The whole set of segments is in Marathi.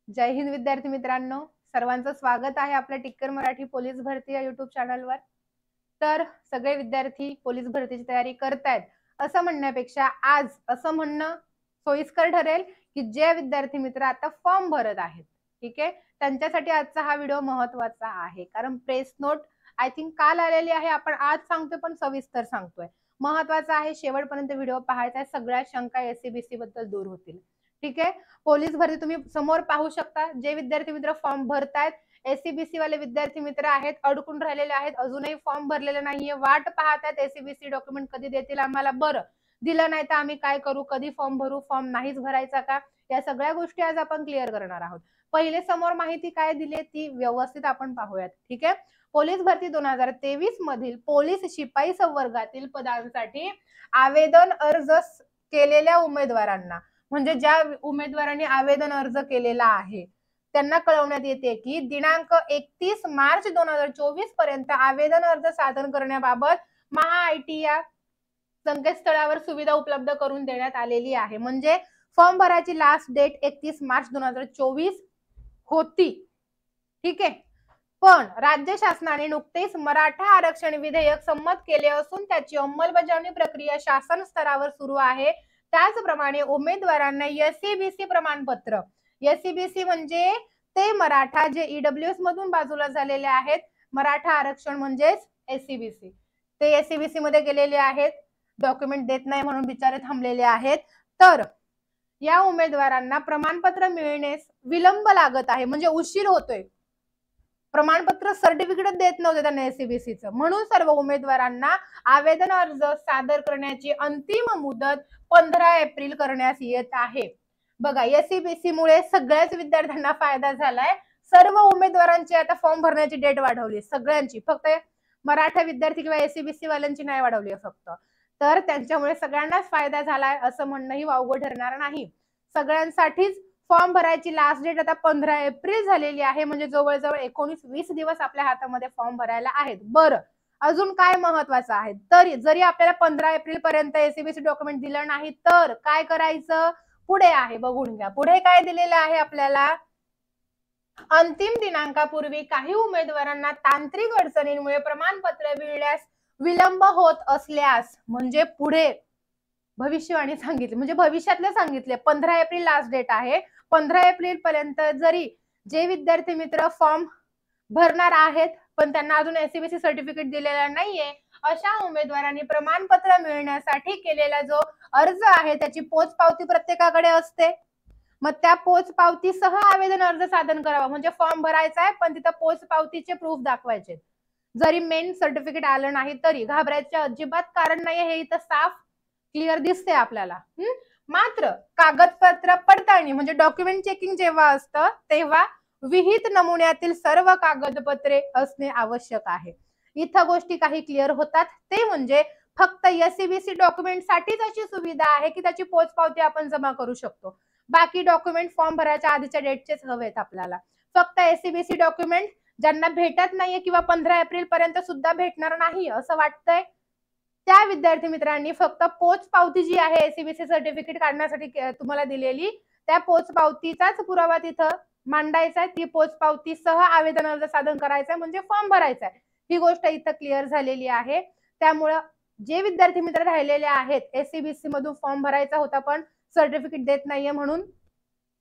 जय हिंद विद्यार्थी मित्रांनो, सर्वांचं स्वागत आहे आपल्या टिक्कर मराठी पोलीस भरती या युट्यूब चॅनलवर। तर सगळे विद्यार्थी पोलीस भरतीची तयारी करतायत असं म्हणण्यापेक्षा आज असं म्हणणं सोयीस्कर ठरेल की जे विद्यार्थी मित्र आता फॉर्म भरत आहेत, ठीक आहे, त्यांच्यासाठी आजचा हा व्हिडिओ महत्त्वाचा आहे। कारण प्रेस नोट आय थिंक काल आलेली आहे, आपण आज सांगतोय पण सविस्तर सांगतोय। महत्त्वाचा आहे, शेवटपर्यंत व्हिडिओ पाहायचा आहे, सगळ्या शंका एससीबीसी बद्दल दूर होतील। ठीक आहे, पोलीस भरती तुम्ही समोर पाहू शकता। जे विद्यार्थी मित्र फॉर्म भरतायत, एससीबीसी वाले विद्यार्थी मित्र आहेत, अडकून राहिलेले आहेत, अजूनही फॉर्म भरलेले नाहीये, वाट पाहतात एससीबीसी डॉक्युमेंट कधी देतील आम्हाला। बरं, दिलं नाही तर आम्ही काय करू, कधी फॉर्म भरू, फॉर्म नाहीच भरायचा का, या सगळ्या गोष्टी आज आपण क्लिअर करणार आहोत। पहिले समोर माहिती काय दिली ती व्यवस्थित आपण पाहूयात। ठीक आहे, पोलीस भरती 2023 मधील पोलीस शिपाई संवर्गातील पदांसाठी आवेदन अर्ज केलेल्या उमेदवारांना, म्हणजे ज्या उमेदवारांनी आवेदन अर्ज केलेला आहे त्यांना कळवण्यात येते की दिनांक 31 मार्च 2024 पर्यंत आवेदन अर्ज सादर करण्याबाबत महाआयटी या संकेतस्थळावर सुविधा उपलब्ध करून देण्यात आलेली आहे। म्हणजे फॉर्म भरायची लास्ट डेट 31 मार्च 2024 होती। ठीक आहे, पण राज्य शासनाने नुकतेच मराठा आरक्षण विधेयक संमत केले असून त्याची अंमलबजावणी प्रक्रिया शासन स्तरावर सुरू आहे। त्याचप्रमाणे उमेदवारांना एससीबीसी प्रमाणपत्र, एससीबीसी म्हणजे ते मराठा जे ईडब्ल्यूएस मधून बाजूला झालेले आहेत, मराठा आरक्षण म्हणजेच एससीबीसी, ते एससीबीसी मध्ये गेलेले आहेत, डॉक्युमेंट देत नाही म्हणून बिचारे थांबलेले आहेत। तर या उमेदवारांना प्रमाणपत्र मिळण्यास विलंब लागत आहे, म्हणजे उशीर होतोय। प्रमाणपत्र सर्टिफिकेट देत नव्हते त्यांना एससीबीसीचं, म्हणून सर्व उमेदवारांना आवेदन अर्ज सादर करण्याची अंतिम मुदत 15 एप्रिल करण्यात येत आहे। बघा, एससीबीसी मुळे सगळ्याच विद्यार्थ्यांना फायदा झालाय। सर्व उमेदवारांची आता फॉर्म भरण्याची डेट वाढवली, सगळ्यांची, फक्त मराठा विद्यार्थी किंवा एससीबीसी वाल्यांची नाही वाढवली फक्त। तर त्यांच्यामुळे सगळ्यांनाच फायदा झालाय असं म्हणणंही वावगं ठरणार नाही। सगळ्यांसाठीच फॉर्म भरायची लास्ट डेट आता 15 एप्रिल झालेली आहे, म्हणजे जवळजवळ 19-20 दिवस आपल्या हातामध्ये फॉर्म भरायला आहेत। बरं, अजून काय महत्वाचं आहे, तरी जरी आपल्याला 15 एप्रिल पर्यंत एससीबीसी डॉक्युमेंट दिलं नाही तर काय करायचं, पुढे आहे बघून घ्या। पुढे काय दिलेलं आहे आपल्याला, अंतिम दिनांकापूर्वी काही उमेदवारांना तांत्रिक अडचणींमुळे प्रमाणपत्र मिळण्यास विलंब होत असल्यास, म्हणजे पुढे भविष्यवाणी सांगितली, म्हणजे भविष्यातले सांगितले 15 एप्रिल लास्ट डेट आहे, 15 एप्रिल पर्यंत जरी जे विद्यार्थी मित्र फॉर्म भरणार आहेत पण त्यांना अजून एससीबीसी सर्टिफिकेट दिलेलं नाहीये, अशा उमेदवारांनी प्रमाणपत्र मिळण्यासाठी केलेला जो अर्ज आहे त्याची पोचपावती प्रत्येकाकडे असते। मग त्या पोचपावतीसह आवेदन अर्ज सादर करावा, म्हणजे फॉर्म भरायचा आहे पण तिथं पोचपावतीचे प्रूफ दाखवायचे। जरी मेन सर्टिफिकेट आलं नाही तरी घाबरायचे अजिबात कारण नाही, हे इथं साफ क्लिअर दिसते आपल्याला। मात्र कागदपत्र पडताळणी म्हणजे डॉक्युमेंट चेकिंग जेव्हा असतं तेव्हा विहित नमुन्यातील सर्व कागदपत्रे असणे आवश्यक आहे। इथं गोष्टी काही क्लिअर होतात, ते म्हणजे फक्त एससीबीसी डॉक्युमेंट साठीच अशी सुविधा आहे की त्याची पोचपावती आपण जमा करू शकतो। बाकी डॉक्युमेंट फॉर्म भरायच्या आधीच्या डेटचेच हवेत आपल्याला। फक्त एससीबीसी डॉक्युमेंट ज्यांना भेटत नाहीये किंवा 15 एप्रिल पर्यंत सुद्धा भेटणार नाही असं वाटतंय, त्या विद्यार्थी मित्रांनी फक्त पोचपावती जी आहे एससीबीसी सर्टिफिकेट काढण्यासाठी तुम्हाला दिलेली, त्या पोचपावतीचाच पुरावा तिथं मांडायचा आहे। ती पोचपावतीसह आवेदन अर्ज सादर करायचा, म्हणजे फॉर्म भरायचा आहे। ही गोष्ट इथं क्लिअर झालेली आहे। त्यामुळे जे विद्यार्थी मित्र राहिलेले आहेत, एससीबीसी मधून फॉर्म भरायचा होता पण सर्टिफिकेट देत नाहीये म्हणून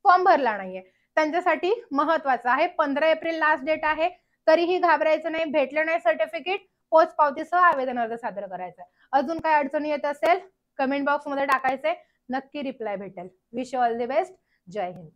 फॉर्म भरला नाहीये, त्यांच्यासाठी महत्वाचं आहे 15 एप्रिल लास्ट डेट आहे, तरीही घाबरायचं नाही। भेटलं नाही सर्टिफिकेट, पोचपावतीसह आवेदन अर्ज सादर करायचा। अजून काय अडचणी येत असेल कमेंट बॉक्स मध्ये टाकायचे, नक्की रिप्लाय भेटेल। Wish you all the best, जय हिंद।